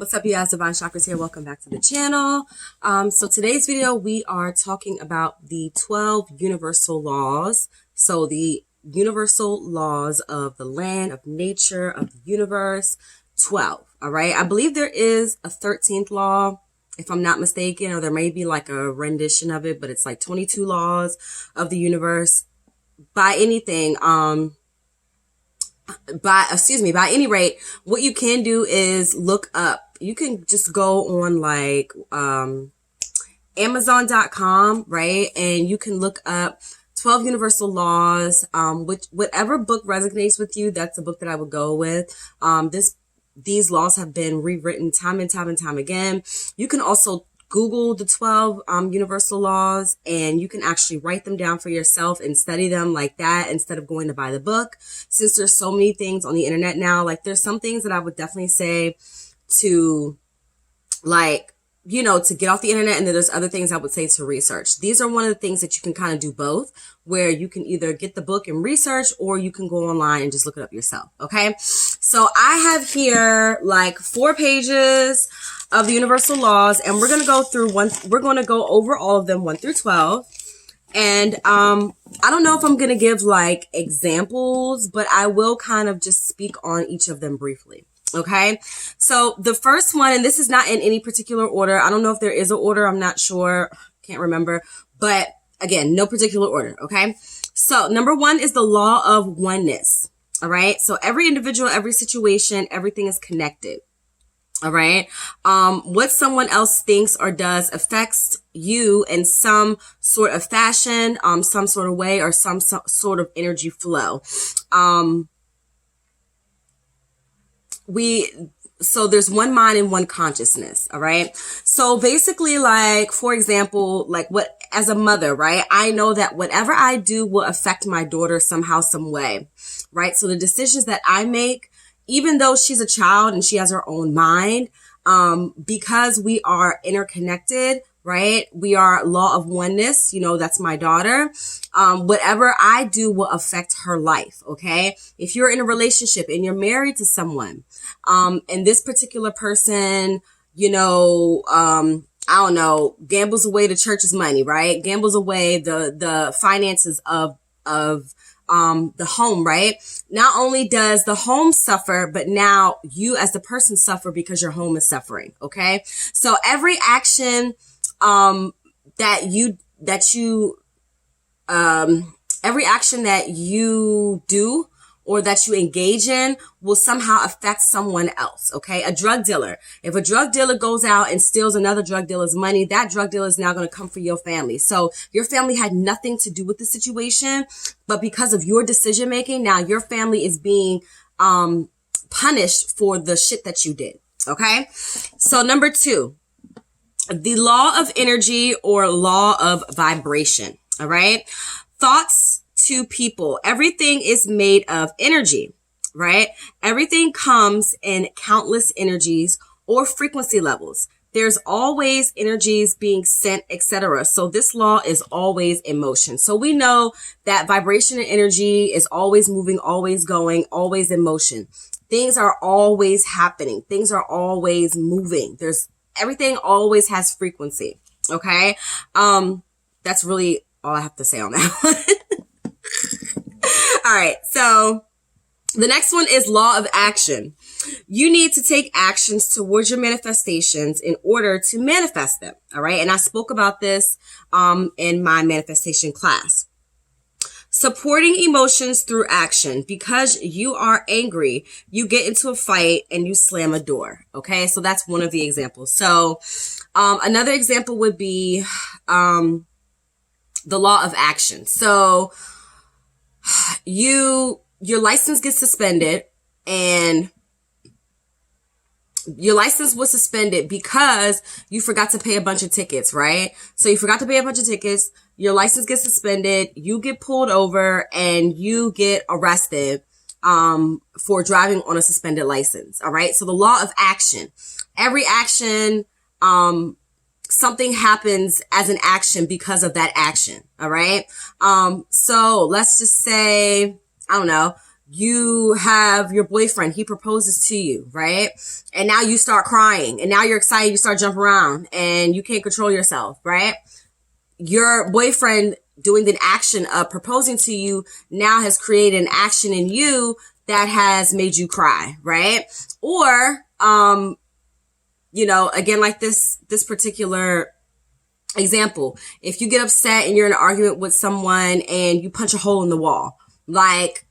What's up, you guys? Divine Chakras here. Welcome back to the channel. So today's video, we are talking about the 12 universal laws. So the universal laws of the land, of nature, of the universe, 12. All right. I believe there is a 13th law, if I'm not mistaken, or there may be like a rendition of it, but it's like 22 laws of the universe. By anything, by any rate, what you can do is look up. You can just go on like Amazon.com, right? And you can look up 12 universal laws. Whatever book resonates with you, that's the book that I would go with. These laws have been rewritten time and time again. You can also Google the 12 universal laws, and you can actually write them down for yourself and study them like that instead of going to buy the book. Since there's so many things on the internet now, like there's some things that I would definitely say to, like, you know, to get off the internet, and then there's other things I would say to research. These are one of the things that you can kind of do both, where you can either get the book and research, or you can go online and just look it up yourself. Okay. So I have here like 4 pages of the universal laws, and we're going to go through we're going to go over all of them 1 through 12. And, I don't know if I'm going to give like examples, but I will kind of just speak on each of them briefly. Okay. So the first one, and this is not in any particular order. I don't know if there is an order. I'm not sure. Can't remember, but again, no particular order. Okay. So number 1 is the law of oneness. All right. So every individual, every situation, everything is connected. All right. What someone else thinks or does affects you in some sort of fashion, some sort of way, or some sort of energy flow. So there's one mind and one consciousness. All right. So basically, like, for example, like as a mother, right? I know that whatever I do will affect my daughter somehow, some way. Right. So the decisions that I make, even though she's a child and she has her own mind, because we are interconnected, right? We are law of oneness. You know, that's my daughter. Whatever I do will affect her life. Okay. If you're in a relationship and you're married to someone, and this particular person, you know, I don't know, gambles away the church's money, right? Gambles away the finances of the home, right? Not only does the home suffer, but now you as the person suffer because your home is suffering. Okay. So every action, every action that you do or that you engage in will somehow affect someone else. Okay. A drug dealer. If a drug dealer goes out and steals another drug dealer's money, that drug dealer is now going to come for your family. So your family had nothing to do with the situation, but because of your decision making, now your family is being, punished for the shit that you did. Okay. So number 2, the law of energy or law of vibration. All right. Thoughts to people. Everything is made of energy, right? Everything comes in countless energies or frequency levels. There's always energies being sent, etc. So this law is always in motion. So we know that vibration and energy is always moving, always going, always in motion. Things are always happening. Things are always moving. Everything always has frequency. Okay. That's really all I have to say on that one. All right. So the next one is law of action. You need to take actions towards your manifestations in order to manifest them. All right. And I spoke about this, in my manifestation class. Supporting emotions through action. Because you are angry, you get into a fight and you slam a door. Okay. So that's one of the examples. So, another example would be, the law of action. So your license gets suspended, and your license was suspended because you forgot to pay a bunch of tickets, right? So you forgot to pay a bunch of tickets. Your license gets suspended. You get pulled over and you get arrested, for driving on a suspended license. All right. So the law of action, every action, something happens as an action because of that action. All right. So let's just say, I don't know, you have your boyfriend, he proposes to you, right? And now you start crying and now you're excited, you start jumping around and you can't control yourself, right? Your boyfriend doing the action of proposing to you now has created an action in you that has made you cry, right? Or, again, like this particular example, if you get upset and you're in an argument with someone and you punch a hole in the wall, like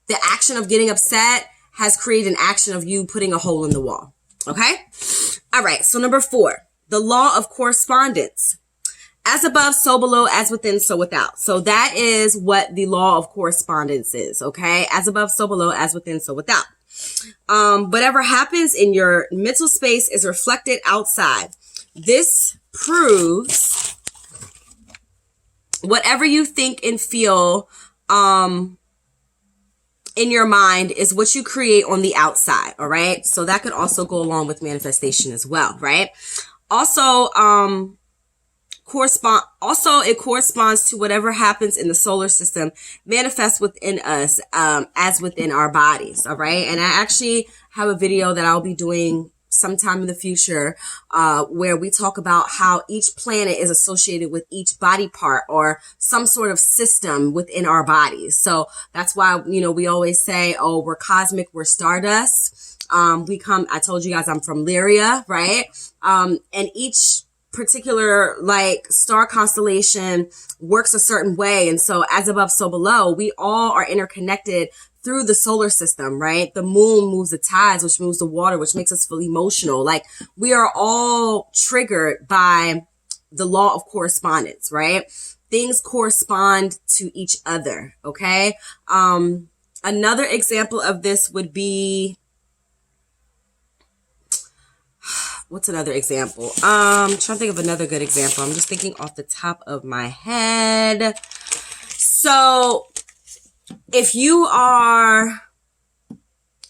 the action of getting upset has created an action of you putting a hole in the wall. Okay? All right. So number 4, the law of correspondence. As above, so below, as within, so without. So that is what the law of correspondence is. Okay? As above, so below, as within, so without. Whatever happens in your mental space is reflected outside. This proves whatever you think and feel, in your mind is what you create on the outside. All right. So that could also go along with manifestation as well. Right. Also, it corresponds to whatever happens in the solar system manifests within us, as within our bodies. All right. And I actually have a video that I'll be doing sometime in the future, where we talk about how each planet is associated with each body part or some sort of system within our bodies. So that's why, we always say, oh, we're cosmic, we're stardust. I told you guys I'm from Lyria, right? And each particular star constellation works a certain way. And so as above, so below, we all are interconnected through the solar system, right? The moon moves the tides, which moves the water, which makes us feel emotional. Like we are all triggered by the law of correspondence, right? Things correspond to each other. Okay. Another example of this would be, what's another example? I'm trying to think of another good example. I'm just thinking off the top of my head. So if you are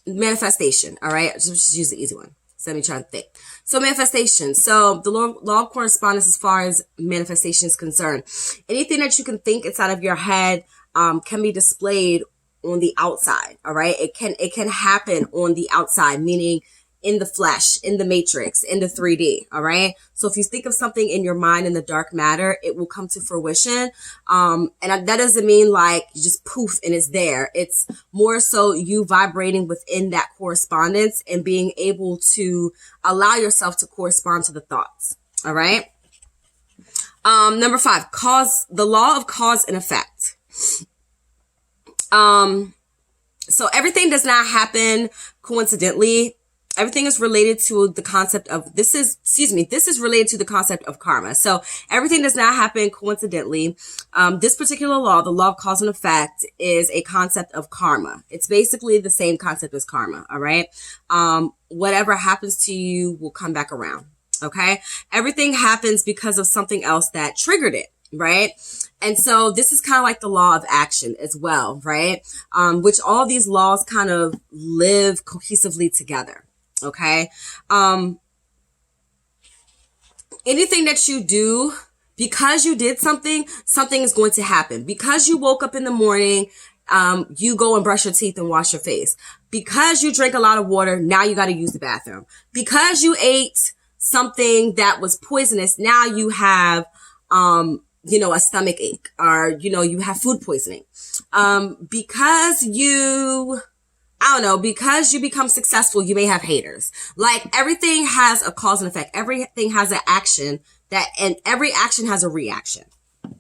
manifestation, all right, just use the easy one. So let me try to think. So manifestation. So the law of correspondence, as far as manifestation is concerned, anything that you can think inside of your head, can be displayed on the outside. All right. It can happen on the outside, meaning in the flesh, in the matrix, in the 3D. All right. So if you think of something in your mind in the dark matter, it will come to fruition. And that doesn't mean like you just poof and it's there. It's more so you vibrating within that correspondence and being able to allow yourself to correspond to the thoughts. All right. Number 5, the law of cause and effect. So everything does not happen coincidentally. Everything is related to the concept of, this is related to the concept of karma. So everything does not happen coincidentally. This particular law, the law of cause and effect, is a concept of karma. It's basically the same concept as karma. All right. Whatever happens to you will come back around. Okay. Everything happens because of something else that triggered it. Right. And so this is kind of like the law of action as well. Right. Which all these laws kind of live cohesively together. Okay. Anything that you do, because you did something is going to happen. Because you woke up in the morning, you go and brush your teeth and wash your face. Because you drank a lot of water, now you got to use the bathroom. Because you ate something that was poisonous, now you have, a stomach ache, or, you have food poisoning. Because you become successful, you may have haters. Like everything has a cause and effect. Everything has an action and every action has a reaction.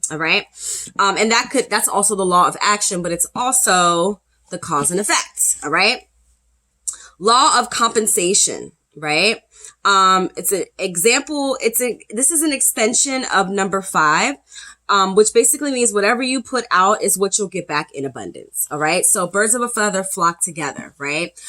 All right. And that's also the law of action, but it's also the cause and effect. All right. Law of compensation, right? It's an example. This is an extension of number 5. Which basically means whatever you put out is what you'll get back in abundance. All right. So birds of a feather flock together. Right.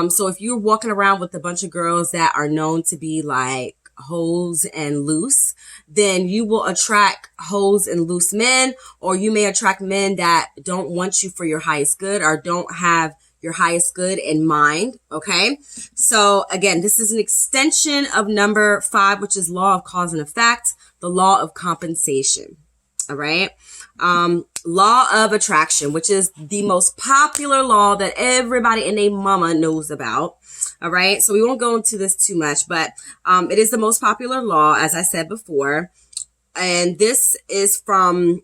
So if you're walking around with a bunch of girls that are known to be like hoes and loose, then you will attract hoes and loose men, or you may attract men that don't want you for your highest good or don't have your highest good in mind. Okay. So again, this is an extension of number 5, which is law of cause and effect, the law of compensation. All right. Law of attraction, which is the most popular law that everybody and their mama knows about. All right. So we won't go into this too much, but it is the most popular law, as I said before. And this is from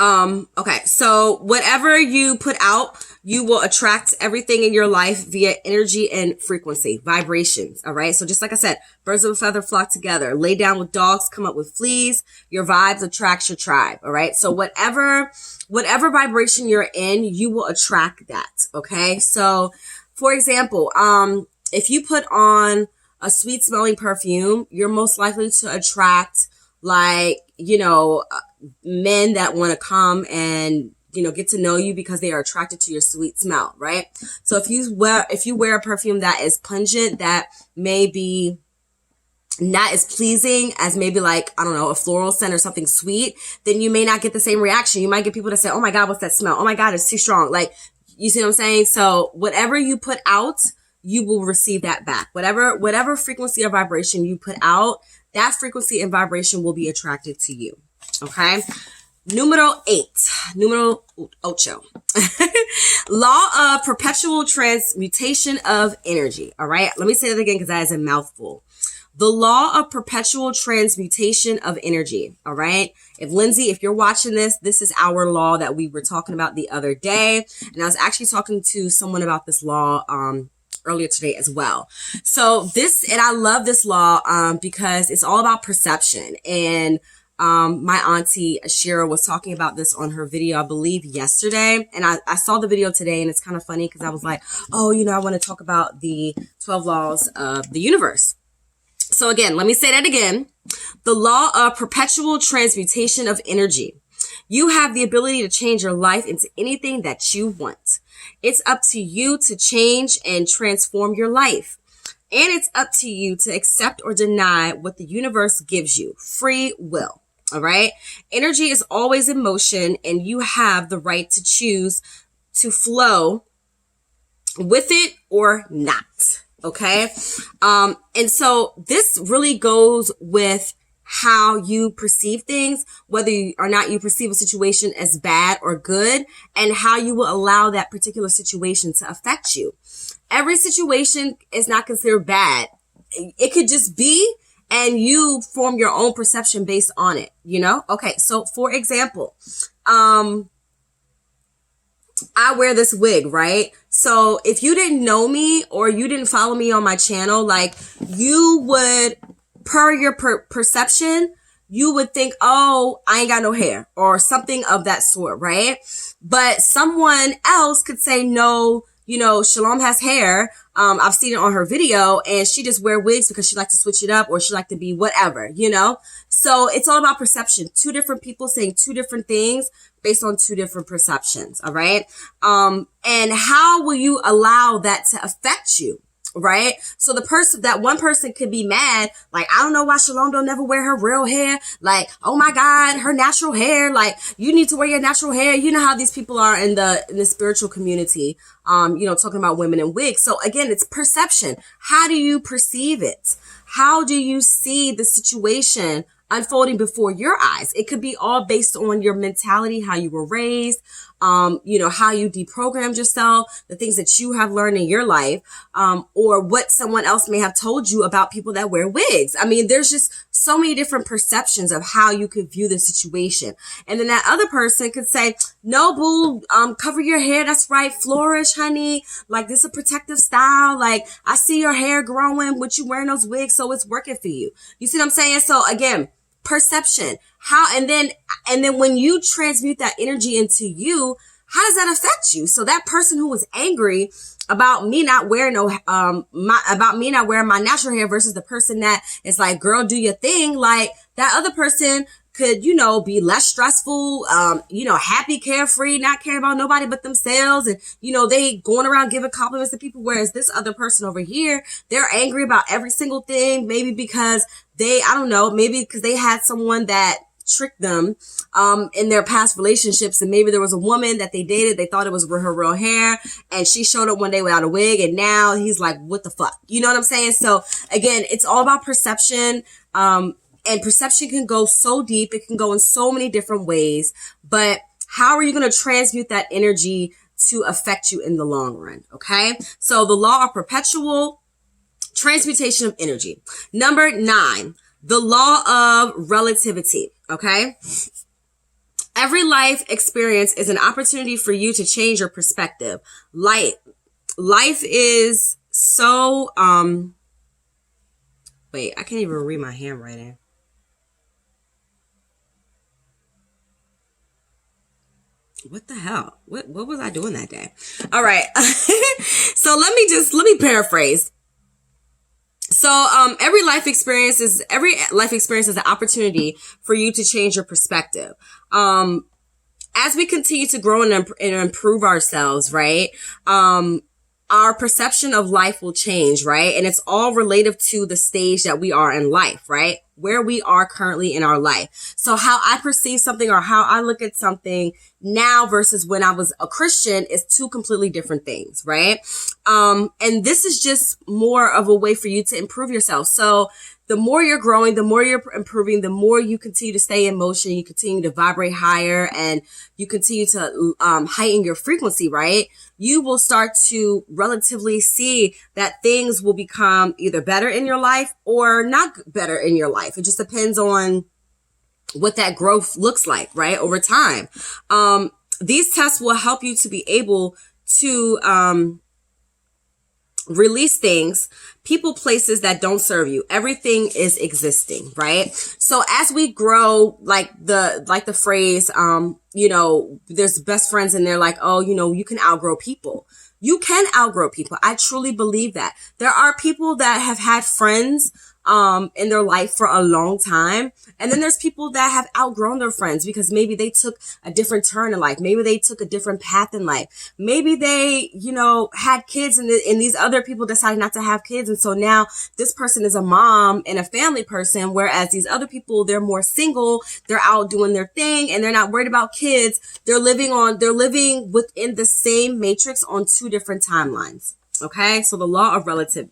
okay, so whatever you put out, you will attract everything in your life via energy and frequency, vibrations. All right. So just like I said, birds of a feather flock together, lay down with dogs, come up with fleas. Your vibes attracts your tribe. All right. So whatever vibration you're in, you will attract that. Okay. So for example, if you put on a sweet smelling perfume, you're most likely to attract men that want to come and, get to know you because they are attracted to your sweet smell, right? So if you wear a perfume that is pungent, that may be not as pleasing as maybe a floral scent or something sweet, then you may not get the same reaction. You might get people to say, oh my God, what's that smell? Oh my God, it's too strong. You see what I'm saying? So whatever you put out, you will receive that back. Whatever frequency or vibration you put out, that frequency and vibration will be attracted to you. Okay. Numero ocho. Law of perpetual transmutation of energy. All right. Let me say that again because that is a mouthful. The law of perpetual transmutation of energy. All right. If you're watching this is our law that we were talking about the other day. And I was actually talking to someone about this law, earlier today as well. So I love this law, because it's all about perception. And my auntie Shira was talking about this on her video, I believe yesterday. And I saw the video today, and it's kind of funny because I was like, oh, I want to talk about the 12 laws of the universe. So again, let me say that again. The law of perpetual transmutation of energy. You have the ability to change your life into anything that you want. It's up to you to change and transform your life. And it's up to you to accept or deny what the universe gives you. Free will. All right. Energy is always in motion, and you have the right to choose to flow with it or not. Okay. And so this really goes with how you perceive things, whether or not you perceive a situation as bad or good, and how you will allow that particular situation to affect you. Every situation is not considered bad. It could just be, and you form your own perception based on it, Okay, so for example, I wear this wig, right? So if you didn't know me or you didn't follow me on my channel, you would, per your perception, you would think, oh, I ain't got no hair or something of that sort, right? But someone else could say, no, Shalom has hair. I've seen it on her video, and she just wear wigs because she likes to switch it up, or she like to be whatever, So it's all about perception. Two different people saying two different things based on two different perceptions. All right. And how will you allow that to affect you? Right. So that one person could be mad. I don't know why Shalom don't never wear her real hair. Oh my God, her natural hair. You need to wear your natural hair. You know how these people are in the spiritual community, talking about women in wigs. So again, it's perception. How do you perceive it? How do you see the situation unfolding before your eyes? It could be all based on your mentality, how you were raised, how you deprogrammed yourself, the things that you have learned in your life, or what someone else may have told you about people that wear wigs. I mean, there's just so many different perceptions of how you could view the situation. And then that other person could say, no, boo, cover your hair. That's right. Flourish, honey. This is a protective style. I see your hair growing with you wearing those wigs. So it's working for you. You see what I'm saying? So again, perception. And then when you transmute that energy into you, how does that affect you? So that person who was angry about me not wearing my natural hair versus the person that is like, girl, do your thing. That other person could, be less stressful, happy, carefree, not care about nobody but themselves. And, they going around giving compliments to people. Whereas this other person over here, they're angry about every single thing. Maybe because maybe because they had someone that tricked them, in their past relationships. And maybe there was a woman that they dated. They thought it was her real hair, and she showed up one day without a wig. And now he's like, what the fuck? You know what I'm saying? So again, it's all about perception. And perception can go so deep. It can go in so many different ways. But how are you going to transmute that energy to affect you in the long run? Okay. So the law of perpetual transmutation of energy. Number 9, the law of relativity. Okay. Every life experience is an opportunity for you to change your perspective. Life is so, wait, I can't even read my handwriting. What the hell? What was I doing that day? All right. So let me paraphrase. So, every life experience is an opportunity for you to change your perspective. As we continue to grow and improve ourselves, right? Our perception of life will change, right? And it's all relative to the stage that we are in life, right? Where we are currently in our life. So how I perceive something or how I look at something now versus when I was a Christian is two completely different things, right? And this is just more of a way for you to improve yourself. So the more you're growing, the more you're improving, the more you continue to stay in motion, you continue to vibrate higher, and you continue to heighten your frequency, right? You will start to relatively see that things will become either better in your life or not better in your life. It just depends on what that growth looks like, right? Over time. These tests will help you to be able to release things, people, places that don't serve you. Everything is existing, right? So as we grow, like the phrase, there's best friends and they're like, oh, you can outgrow people. You can outgrow people. I truly believe that. There are people that have had friends in their life for a long time. And then there's people that have outgrown their friends because maybe they took a different turn in life. Maybe they took a different path in life. Maybe they, had kids and these other people decided not to have kids. And so now this person is a mom and a family person, whereas these other people, they're more single, they're out doing their thing and they're not worried about kids. They're living within the same matrix on two different timelines. Okay. So the law of relativity.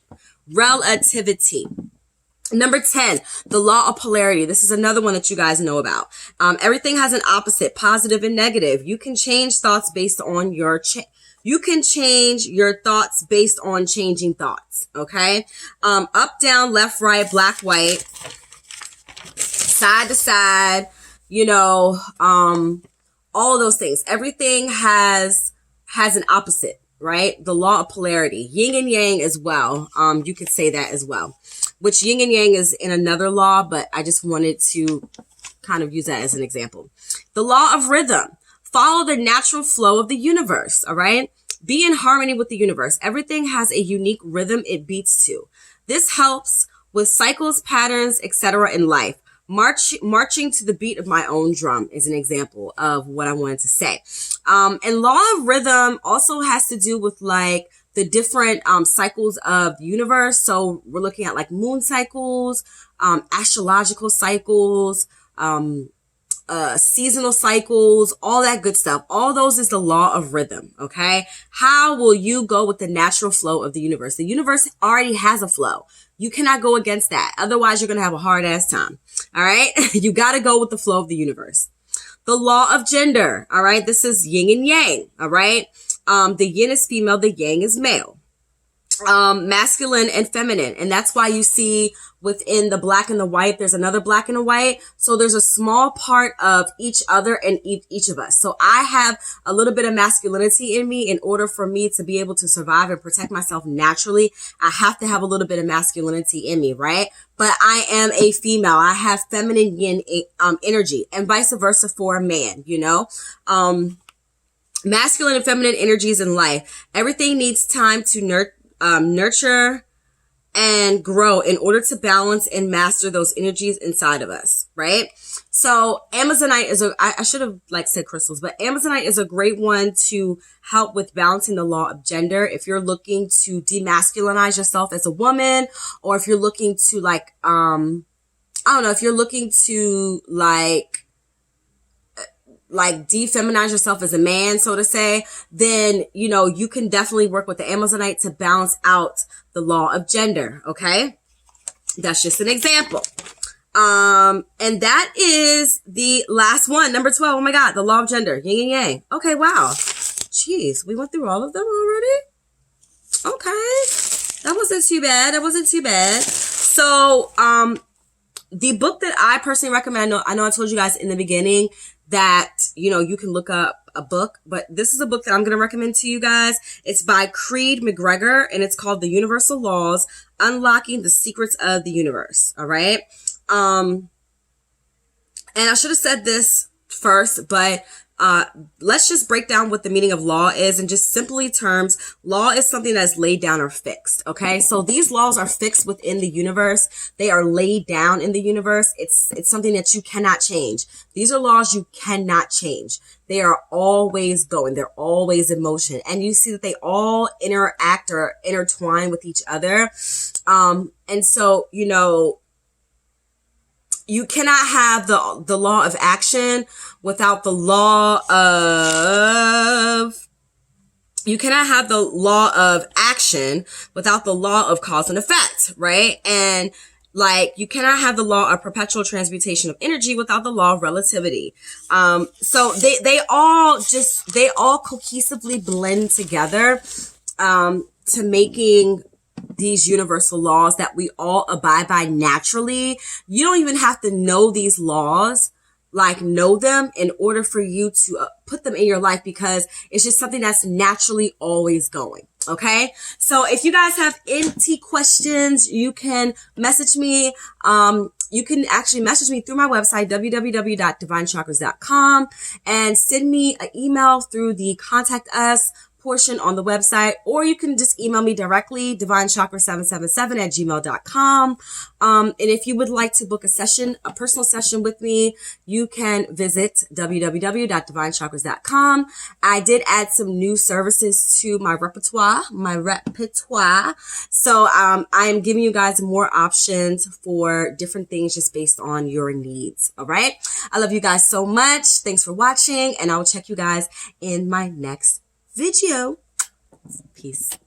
Number 10, the law of polarity. This is another one that you guys know about. Everything has an opposite, positive and negative. You can change thoughts based on you can change your thoughts based on changing thoughts. Okay. Up, down, left, right, black, white, side to side, all of those things. Everything has an opposite, right? The law of polarity, yin and yang as well. You could say that as well. Which yin and yang is in another law, but I just wanted to kind of use that as an example. The law of rhythm. Follow the natural flow of the universe, all right? Be in harmony with the universe. Everything has a unique rhythm it beats to. This helps with cycles, patterns, etc. in life. Marching to the beat of my own drum is an example of what I wanted to say. And law of rhythm also has to do with like the different cycles of the universe. So we're looking at like moon cycles, astrological cycles, seasonal cycles, all that good stuff. All those is the law of rhythm. Okay. How will you go with the natural flow of the universe? The universe already has a flow. You cannot go against that. Otherwise, you're going to have a hard ass time. All right. You got to go with the flow of the universe. The law of gender. All right. This is yin and yang. All right. The yin is female, the yang is male. Masculine and feminine. And that's why you see within the black and the white, there's another black and a white. So there's a small part of each other and each of us. So I have a little bit of masculinity in me. In order for me to be able to survive and protect myself naturally, I have to have a little bit of masculinity in me, right? But I am a female. I have feminine yin energy, and vice versa for a man, masculine and feminine energies in life. Everything needs time to nurture and grow in order to balance and master those energies inside of us, right? So Amazonite I should have said crystals, but Amazonite is a great one to help with balancing the law of gender. If you're looking to demasculinize yourself as a woman, or if you're looking to if you're looking to defeminize yourself as a man, so to say, then, you can definitely work with the Amazonite to balance out the law of gender. Okay. That's just an example. And that is the last one, number 12. Oh my God, the law of gender, yin and yang. Okay, wow. Jeez, we went through all of them already? Okay. That wasn't too bad. That wasn't too bad. So, the book that I personally recommend, I know I told you guys in the beginning that, you know, you can look up a book, but this is a book that I'm going to recommend to you guys. It's by Creed McGregor, and it's called The Universal Laws, Unlocking the Secrets of the Universe. All right. And I should have said this first, but let's just break down what the meaning of law is. In just simply terms, law is something that's laid down or fixed. Okay. So these laws are fixed within the universe. They are laid down in the universe. It's something that you cannot change. These are laws you cannot change. They are always going. They're always in motion. And you see that they all interact or intertwine with each other. And so, you know, you cannot have the law of action without the law of, you cannot have the law of action without the law of cause and effect, right? And like, you cannot have the law of perpetual transmutation of energy without the law of relativity. So they all cohesively blend together, to making these universal laws that we all abide by naturally. You don't even have to know these laws, like know them in order for you to put them in your life, because it's just something that's naturally always going. Okay. So if you guys have any questions, you can message me. You can actually message me through my website, www.divinechakras.com, and send me an email through the contact us portion on the website, or you can just email me directly, divinechakra777@gmail.com. And if you would like to book a personal session with me, you can visit www.divinechakras.com. I did add some new services to my repertoire. So, I am giving you guys more options for different things just based on your needs. All right. I love you guys so much. Thanks for watching, and I will check you guys in my next video. Peace.